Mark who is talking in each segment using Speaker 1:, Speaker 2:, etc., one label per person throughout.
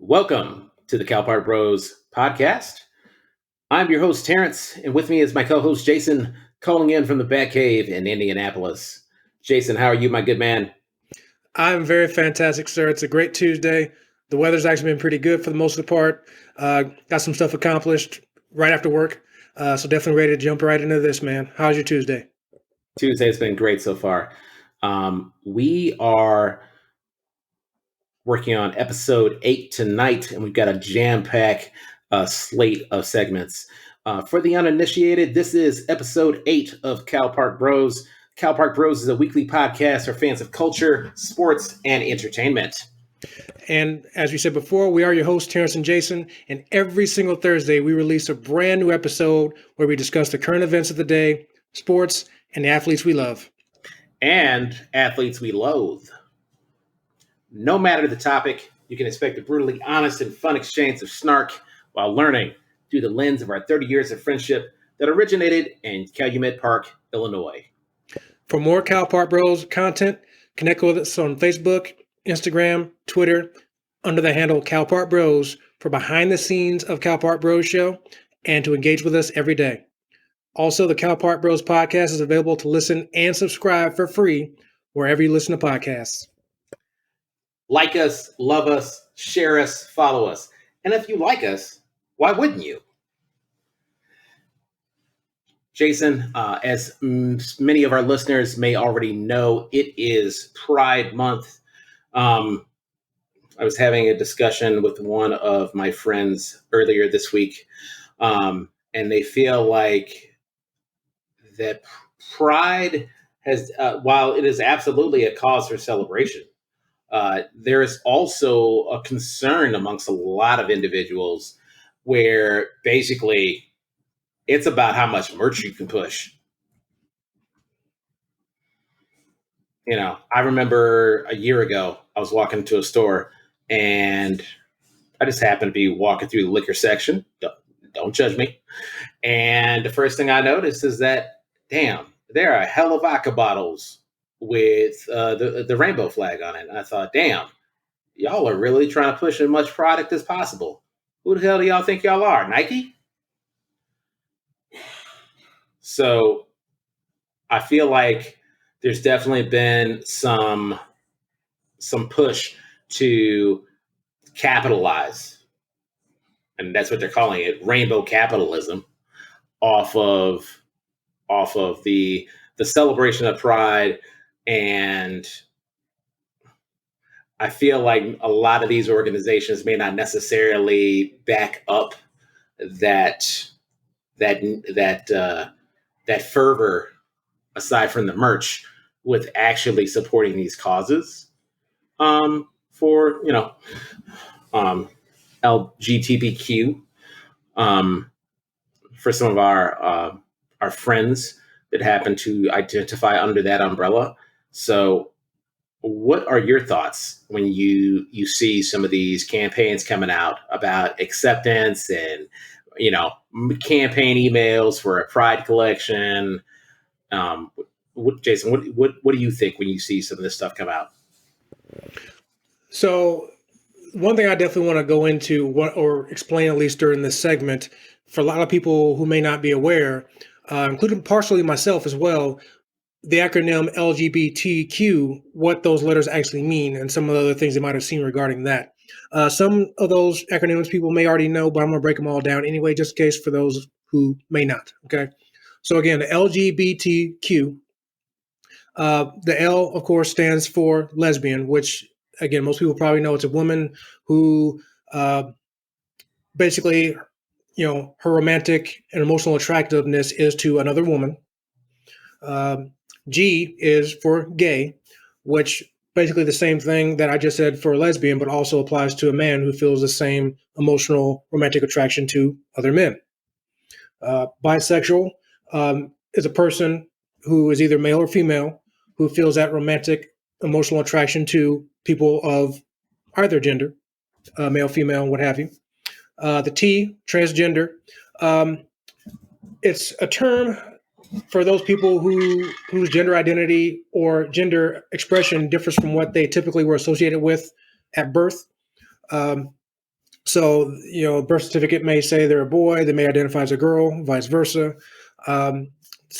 Speaker 1: Welcome to the Calpart Bros podcast. I'm your host, Terrence, and with me is my co-host, Jason, calling in from the Batcave in Indianapolis. Jason, how are you, my good man?
Speaker 2: I'm very fantastic, sir. It's a great Tuesday. The weather's actually been pretty good for the most of the part. Got some stuff accomplished right after work. So definitely ready to jump right into this, man. How's your Tuesday?
Speaker 1: Tuesday's been great so far. We are working on episode 8 tonight, and we've got a jam-packed slate of segments. For the uninitiated, this is episode 8 of Calpart Bros. Calpart Bros is a weekly podcast for fans of culture, sports, and entertainment.
Speaker 2: And as we said before, we are your hosts, Terrence and Jason. And every single Thursday, we release a brand new episode where we discuss the current events of the day, sports, and the athletes we love.
Speaker 1: And athletes we loathe. No matter the topic, you can expect a brutally honest and fun exchange of snark while learning through the lens of our 30 years of friendship that originated in Calumet Park, Illinois.
Speaker 2: For more Calpart Bros content, connect with us on Facebook, Instagram, Twitter, under the handle Calpart Bros for behind the scenes of Calpart Bros show and to engage with us every day. Also, the Calpart Bros podcast is available to listen and subscribe for free wherever you listen to podcasts.
Speaker 1: Like us, love us, share us, follow us. And if you like us, why wouldn't you? Jason, as many of our listeners may already know, it is Pride Month. I was having a discussion with one of my friends earlier this week, and they feel like that Pride has, while it is absolutely a cause for celebration, there is also a concern amongst a lot of individuals where basically it's about how much merch you can push. You know, I remember a year ago, I was walking to a store and I just happened to be walking through the liquor section. Don't judge me. And the first thing I noticed is that, damn, there are a hell of vodka bottles with the rainbow flag on it. And I thought, damn, y'all are really trying to push as much product as possible. Who the hell do y'all think y'all are? Nike? So I feel like there's definitely been some push to capitalize, and that's what they're calling it, rainbow capitalism, off of the celebration of Pride. And I feel like a lot of these organizations may not necessarily back up that fervor, aside from the merch, with actually supporting these causes for LGBTQ, for some of our friends that happen to identify under that umbrella. So what are your thoughts when you see some of these campaigns coming out about acceptance and, campaign emails for a Pride collection? Jason, what do you think when you see some of this stuff come out?
Speaker 2: So one thing I definitely want to go into or explain, at least during this segment, for a lot of people who may not be aware, including partially myself as well, the acronym LGBTQ, what those letters actually mean, and some of the other things they might have seen regarding that. Some of those acronyms people may already know, but I'm going to break them all down anyway, just in case for those who may not. Okay. So again, the LGBTQ, the L, of course, stands for lesbian, which, again, most people probably know it's a woman who basically, her romantic and emotional attractiveness is to another woman. G is for gay, which basically the same thing that I just said for lesbian, but also applies to a man who feels the same emotional romantic attraction to other men. Bisexual is a person who is either male or female who feels that romantic emotional attraction to people of either gender, male, female, what have you. The T, transgender, it's a term for those people whose gender identity or gender expression differs from what they typically were associated with at birth. So, birth certificate may say they're a boy, they may identify as a girl, vice versa. So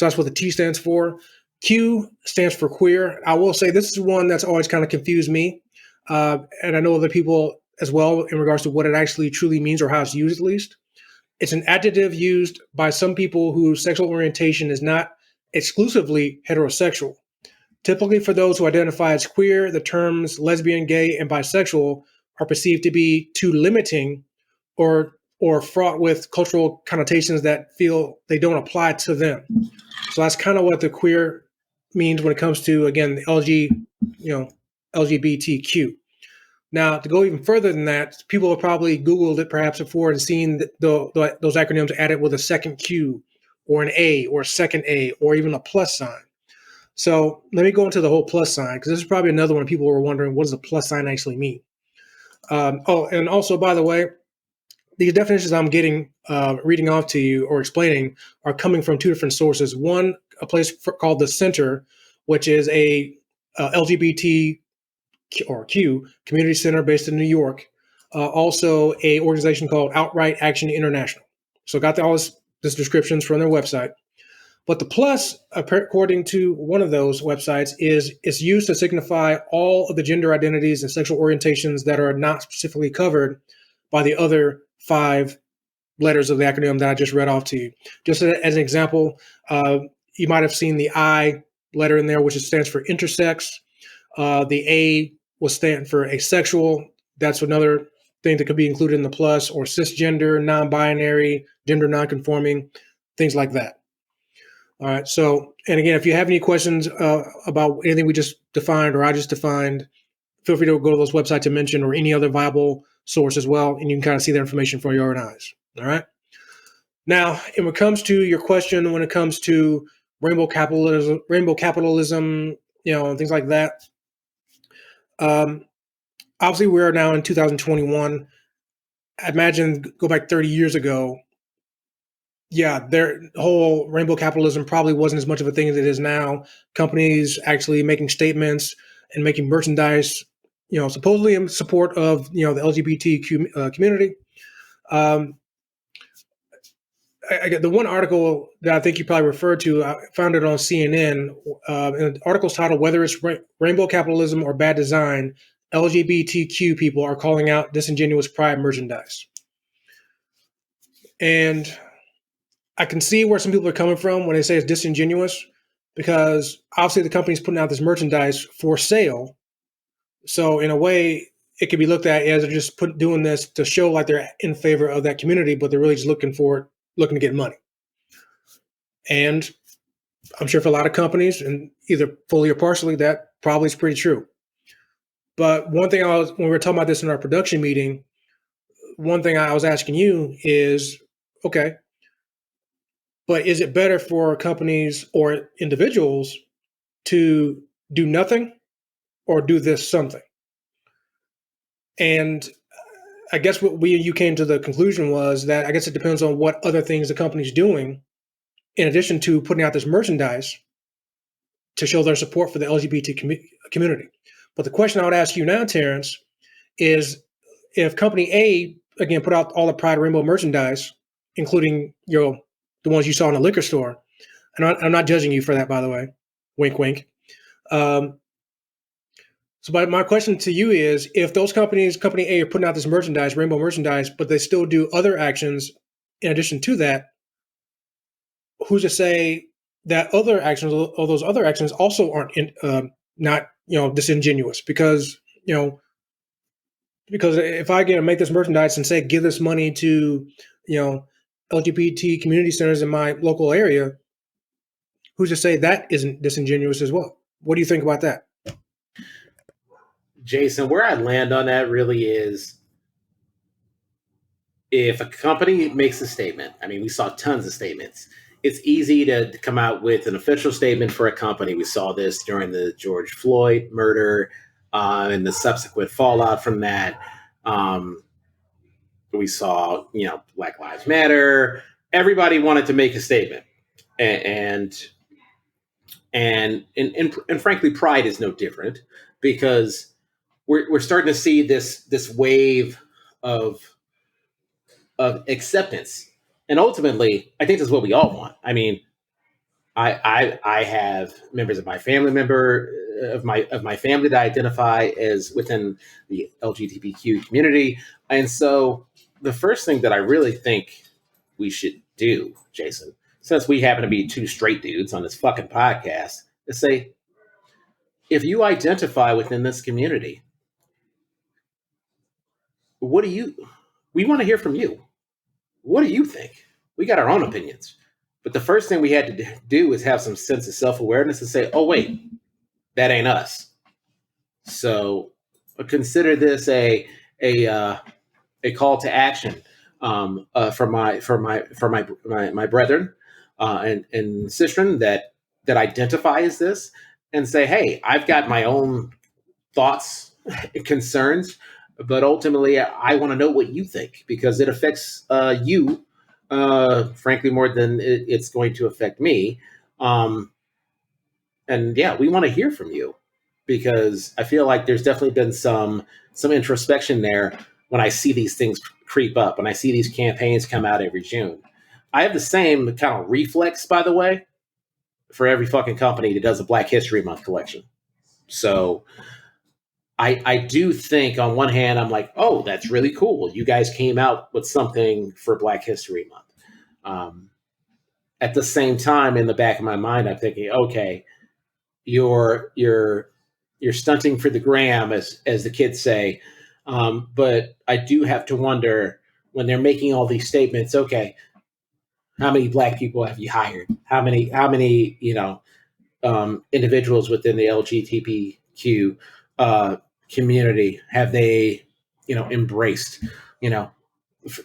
Speaker 2: that's what the T stands for. Q stands for queer. I will say this is one that's always kind of confused me. And I know other people as well in regards to what it actually truly means or how it's used, at least. It's an adjective used by some people whose sexual orientation is not exclusively heterosexual. Typically, for those who identify as queer, the terms lesbian, gay, and bisexual are perceived to be too limiting or fraught with cultural connotations that feel they don't apply to them. So that's kind of what the queer means when it comes to, again, the LGBTQ. Now, to go even further than that, people have probably Googled it perhaps before and seen those acronyms added with a second Q or an A or a second A or even a plus sign. So let me go into the whole plus sign, because this is probably another one people were wondering, what does a plus sign actually mean? And also, by the way, these definitions I'm getting, reading off to you or explaining, are coming from two different sources. One, a place called the Center, which is a LGBT or Q community center based in New York. Also, a organization called Outright Action International. So, got all this descriptions from their website. But the plus, according to one of those websites, is used to signify all of the gender identities and sexual orientations that are not specifically covered by the other 5 letters of the acronym that I just read off to you. Just as an example, you might have seen the I letter in there, which stands for intersex. The A will stand for asexual. That's another thing that could be included in the plus, or cisgender, non-binary, gender non-conforming, things like that. All right. So, and again, if you have any questions about anything we just defined or I just defined, feel free to go to those websites I mentioned or any other viable source as well, and you can kind of see that information for your own eyes. All right. Now, when it comes to your question, when it comes to rainbow capitalism, and things like that. Obviously, we're now in 2021. I imagine go back 30 years ago. Yeah, their whole rainbow capitalism probably wasn't as much of a thing as it is now. Companies actually making statements and making merchandise, supposedly in support of the LGBTQ community. The one article that I think you probably referred to, I found it on CNN. And the article's titled "Whether It's Rainbow Capitalism or Bad Design, LGBTQ People Are Calling Out Disingenuous Pride Merchandise." And I can see where some people are coming from when they say it's disingenuous, because obviously the company's putting out this merchandise for sale. So in a way, it could be looked at as they're just doing this to show like they're in favor of that community, but they're really just looking to get money. And I'm sure for a lot of companies, and either fully or partially, that probably is pretty true. But one thing when we were talking about this in our production meeting, one thing I was asking you is, okay, but is it better for companies or individuals to do nothing or do this something? And I guess what you came to the conclusion was that I guess it depends on what other things the company's doing in addition to putting out this merchandise to show their support for the LGBT community. But the question I would ask you now, Terrence, is if company A, again, put out all the Pride Rainbow merchandise, including the ones you saw in the liquor store, and I'm not judging you for that, by the way, wink, wink. So my question to you is, if those company A are putting out this merchandise, rainbow merchandise, but they still do other actions in addition to that, who's to say that other actions, or those other actions, also aren't not disingenuous? Because if I make this merchandise and say give this money to LGBT community centers in my local area, who's to say that isn't disingenuous as well? What do you think about that?
Speaker 1: Jason, where I land on that really is, if a company makes a statement, I mean, we saw tons of statements. It's easy to come out with an official statement for a company. We saw this during the George Floyd murder and the subsequent fallout from that. We saw, Black Lives Matter. Everybody wanted to make a statement, and frankly, Pride is no different, because we're starting to see this wave of of acceptance. And ultimately, I think that's what we all want. I mean, I have members of my family of my family that I identify as within the LGBTQ community, and so the first thing that I really think we should do, Jason, since we happen to be two straight dudes on this fucking podcast, is say, if you identify within this community, what do you? We want to hear from you. What do you think? We got our own opinions. But the first thing we had to do is have some sense of self awareness and say, oh, wait, that ain't us. So consider this a call to action for my brethren and sistren that identify as this and say, hey, I've got my own thoughts and concerns, but ultimately I want to know what you think because it affects you, frankly, more than it's going to affect me. And yeah, we want to hear from you because I feel like there's definitely been some introspection there when I see these things creep up, when I see these campaigns come out every June. I have the same kind of reflex, by the way, for every fucking company that does a Black History Month collection. So I do think on one hand, I'm like, oh, that's really cool. You guys came out with something for Black History Month. Um, at the same time, in the back of my mind, I'm thinking, okay, you're stunting for the gram, as the kids say. But I do have to wonder when they're making all these statements. Okay, how many Black people have you hired? How many individuals within the LGBTQ community have they embraced? You know,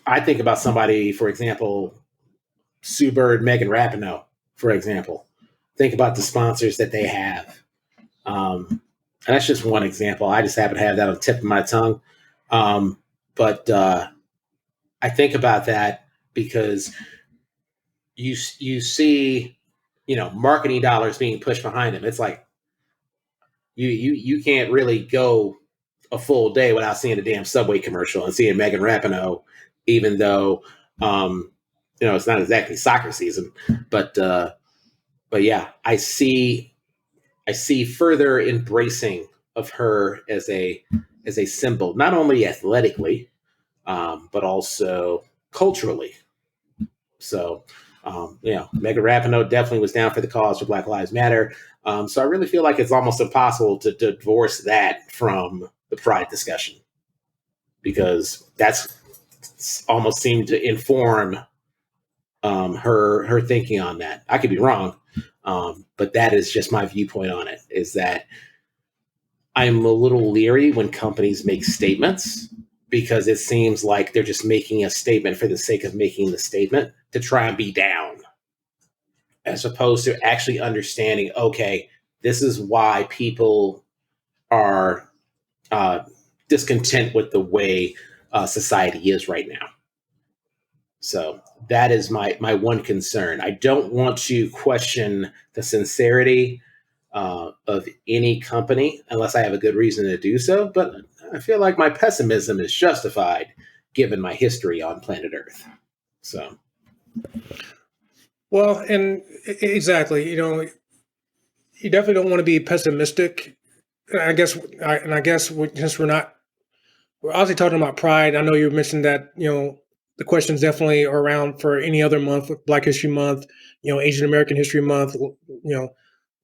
Speaker 1: I think about somebody, for example, Sue Bird, Megan Rapinoe, for example. Think about the sponsors that they have. And that's just one example. I just happen to have that on the tip of my tongue. But I think about that because you see, marketing dollars being pushed behind them. It's like you can't really go a full day without seeing a damn Subway commercial and seeing Megan Rapinoe, even though it's not exactly soccer season. But yeah, I see further embracing of her as a symbol, not only athletically, but also culturally. So, Megan Rapinoe definitely was down for the cause for Black Lives Matter. So I really feel like it's almost impossible to divorce that from the pride discussion because that's almost seemed to inform her thinking on that. I could be wrong, but that is just my viewpoint on it. Is that I'm a little leery when companies make statements because it seems like they're just making a statement for the sake of making the statement to try and be down, as opposed to actually understanding, okay, this is why people are discontent with the way society is right now. So that is my one concern. I don't want to question the sincerity of any company unless I have a good reason to do so. But I feel like my pessimism is justified given my history on planet Earth. So,
Speaker 2: Well, and exactly, you definitely don't want to be pessimistic. I guess, since we're obviously talking about pride. I know you mentioned that, the questions definitely are around for any other month, Black History Month, Asian American History Month,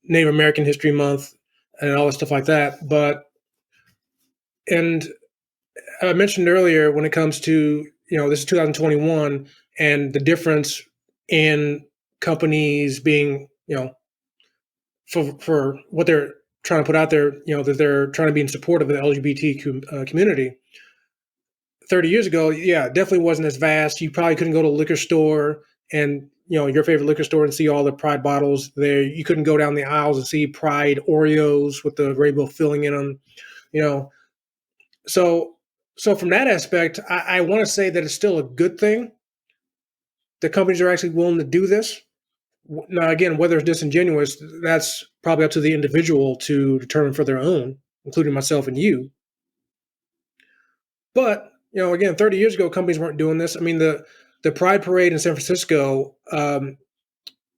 Speaker 2: Native American History Month, and all that stuff like that. And I mentioned earlier when it comes to, this is 2021 and the difference in companies being, for what they're trying to put out there, that they're trying to be in support of the LGBT community. 30 years ago, yeah, it definitely wasn't as vast. You probably couldn't go to a liquor store and, your favorite liquor store and see all the Pride bottles there. You couldn't go down the aisles and see Pride Oreos with the rainbow filling in them, you know. So from that aspect, I want to say that it's still a good thing that companies are actually willing to do this. Now, again, whether it's disingenuous, that's probably up to the individual to determine for their own, including myself and you. But again, 30 years ago, companies weren't doing this. I mean, the Pride Parade in San Francisco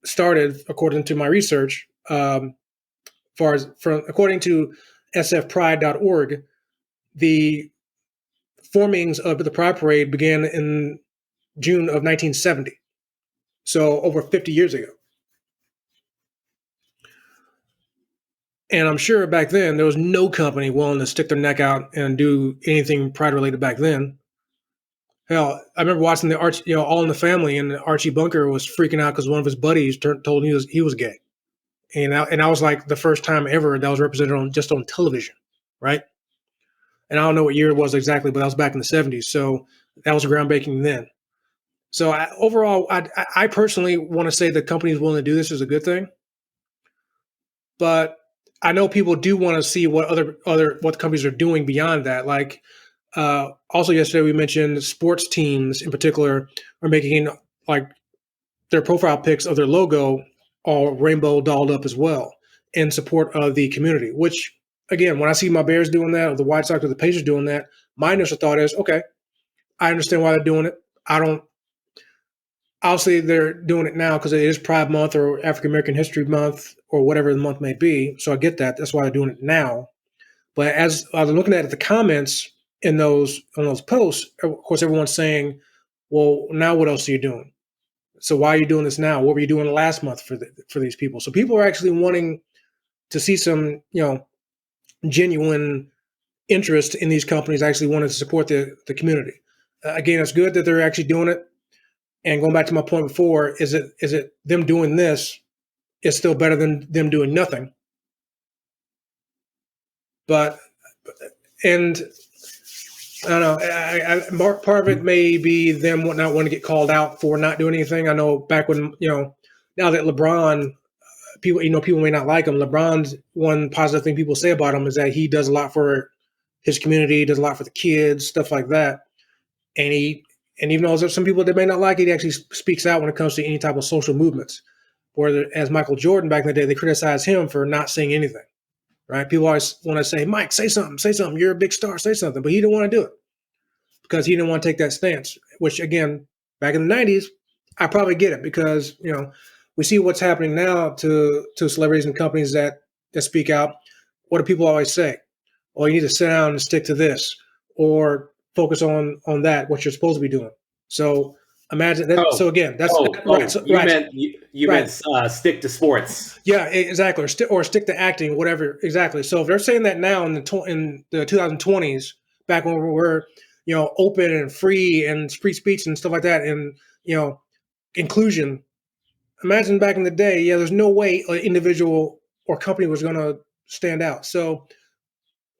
Speaker 2: started, according to my research, according to sfpride.org, the formings of the Pride Parade began in June of 1970, so over 50 years ago. And I'm sure back then there was no company willing to stick their neck out and do anything Pride related back then. Hell, I remember watching the All in the Family, and Archie Bunker was freaking out because one of his buddies told him he was gay, and I was like the first time ever that was represented on television, right? And I don't know what year it was exactly, but that was back in the '70s, so that was groundbreaking then. So overall, I personally want to say the companies willing to do this is a good thing, but I know people do want to see what what companies are doing beyond that. Like also yesterday, we mentioned sports teams in particular are making like their profile pics of their logo all rainbow dolled up as well in support of the community. Which again, when I see my Bears doing that, or the White Sox or the Pacers doing that, my initial thought is, okay, I understand why they're doing it. I don't. Obviously, they're doing it now because it is Pride Month or African American History Month or whatever the month may be. So I get that. That's why they're doing it now. But as I was looking at the comments in those posts, of course, everyone's saying, "Well, now what else are you doing? So why are you doing this now? What were you doing last month for these people?" So people are actually wanting to see some, genuine interest in these companies actually wanting to support the community. Again, it's good that they're actually doing it. And going back to my point before, is it them doing this is still better than them doing nothing. But and I don't know. Part of it may be them not wanting to get called out for not doing anything. I know back when now that LeBron, people may not like him. LeBron's one positive thing people say about him is that he does a lot for his community, does a lot for the kids, stuff like that. And even though there's some people that may not like it, he actually speaks out when it comes to any type of social movements. Where as Michael Jordan back in the day, they criticized him for not saying anything. Right? People always want to say, "Mike, say something. You're a big star, say something." But he didn't want to do it because he didn't want to take that stance. Which again, back in the '90s, I probably get it because we see what's happening now to celebrities and companies that speak out. What do people always say? "Oh, you need to sit down and stick to this," or focus on that, what you're supposed to be doing. So imagine that. So again, that's right. So,
Speaker 1: you meant stick to sports.
Speaker 2: Yeah, exactly. Or stick to acting, whatever. Exactly. So if they're saying that now in the 2020s, back when we were open and free speech and stuff like that, and inclusion. Imagine back in the day, there's no way an individual or company was going to stand out. So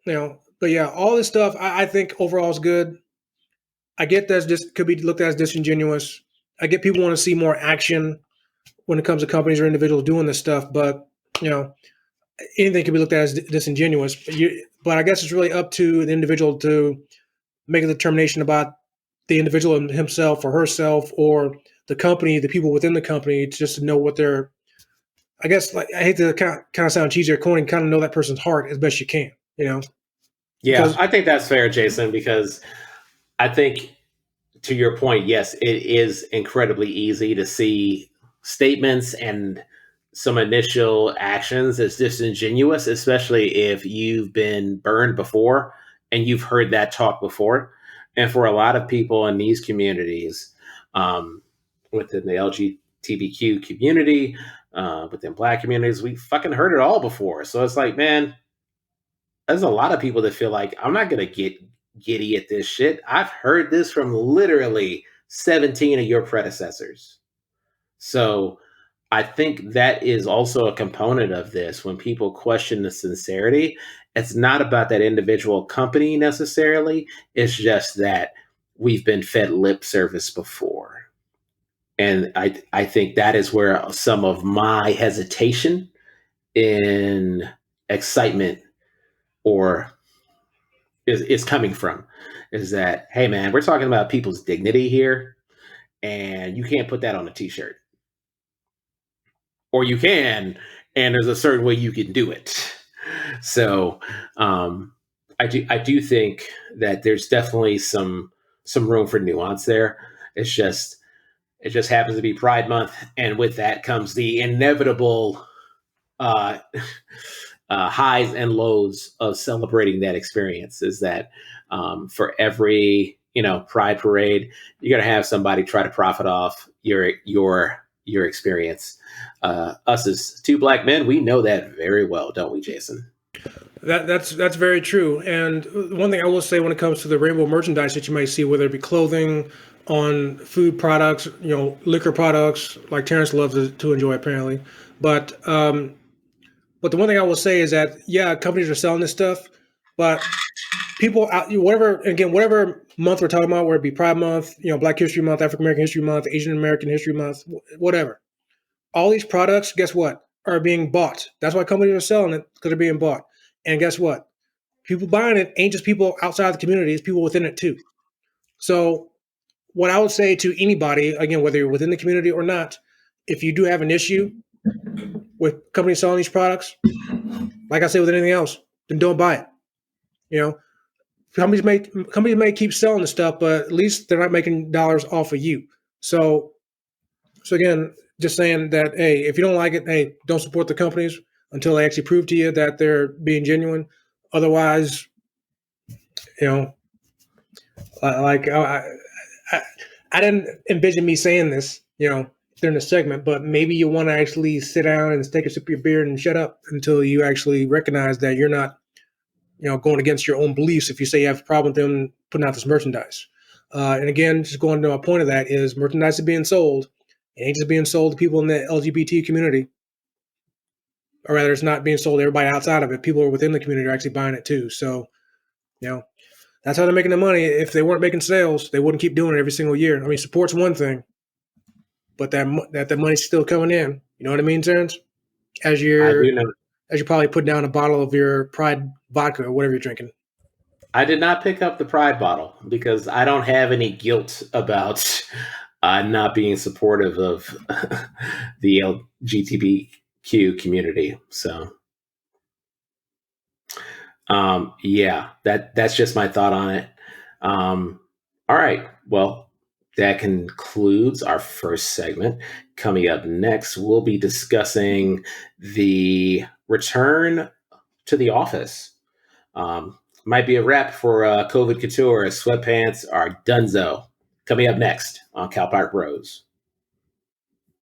Speaker 2: but yeah, all this stuff I think overall is good. I get that this could be looked at as disingenuous. I get people want to see more action when it comes to companies or individuals doing this stuff, but anything can be looked at as disingenuous. But I guess it's really up to the individual to make a determination about the individual himself or herself or the company, the people within the company, just to know what they're. I guess I hate to kind of sound cheesy or corny, kind of know that person's heart as best you can.
Speaker 1: Yeah,
Speaker 2: because,
Speaker 1: I think that's fair, Jason, because I think to your point, yes, it is incredibly easy to see statements and some initial actions as disingenuous, especially if you've been burned before and you've heard that talk before. And for a lot of people in these communities, within the LGBTQ community, within Black communities, we fucking heard it all before. So it's like, man, there's a lot of people that feel like I'm not going to get giddy at this shit. I've heard this from literally 17 of your predecessors. So I think that is also a component of this. When people question the sincerity, it's not about that individual company necessarily. It's just that we've been fed lip service before. And I think that is where some of my hesitation in excitement or is coming from, is that, hey man, we're talking about people's dignity here, and you can't put that on a t-shirt, or you can, and there's a certain way you can do it. So I do think that there's definitely some some room for nuance there. It's just it just happens to be Pride Month, and with that comes the inevitable uh, highs and lows of celebrating that experience. Is that for every Pride parade, you're gonna have somebody try to profit off your experience. Us as two black men, we know that very well, don't we, Jason?
Speaker 2: That's very true. And one thing I will say when it comes to the rainbow merchandise that you might see, whether it be clothing, on food products, liquor products, like Terrence loves to enjoy apparently. But the one thing I will say is that yeah, companies are selling this stuff, but people out whatever month we're talking about, whether it be Pride Month, Black History Month, African American History Month, Asian American History Month, whatever. All these products, guess what, are being bought. That's why companies are selling it, because they're being bought. And guess what? People buying it ain't just people outside the community, it's people within it too. So what I would say to anybody, again, whether you're within the community or not, if you do have an issue with companies selling these products, like I say with anything else, then don't buy it. You know, companies may keep selling the stuff, but at least they're not making dollars off of you. So again, just saying that, hey, if you don't like it, hey, don't support the companies until they actually prove to you that they're being genuine. Otherwise, you know, like I didn't envision me saying this, during the segment, but maybe you want to actually sit down and take a sip of your beer and shut up until you actually recognize that you're not, going against your own beliefs if you say you have a problem with them putting out this merchandise. And again, just going to a point of that is merchandise is being sold. It ain't just being sold to people in the LGBT community, or rather, it's not being sold to everybody outside of it. People within the community are actually buying it too. So, that's how they're making the money. If they weren't making sales, they wouldn't keep doing it every single year. I mean, support's one thing, but that the money's still coming in. You know what I mean, Terrence? As
Speaker 1: I
Speaker 2: you're
Speaker 1: do know.
Speaker 2: as you probably put down a bottle of your Pride vodka or whatever you're drinking.
Speaker 1: I did not pick up the Pride bottle because I don't have any guilt about not being supportive of the LGBTQ community. So, yeah, that's just my thought on it. All right, well, that concludes our first segment. Coming up next, we'll be discussing the return to the office. Might be a wrap for COVID Couture as sweatpants are dunzo. Coming up next on Cal Park Bros.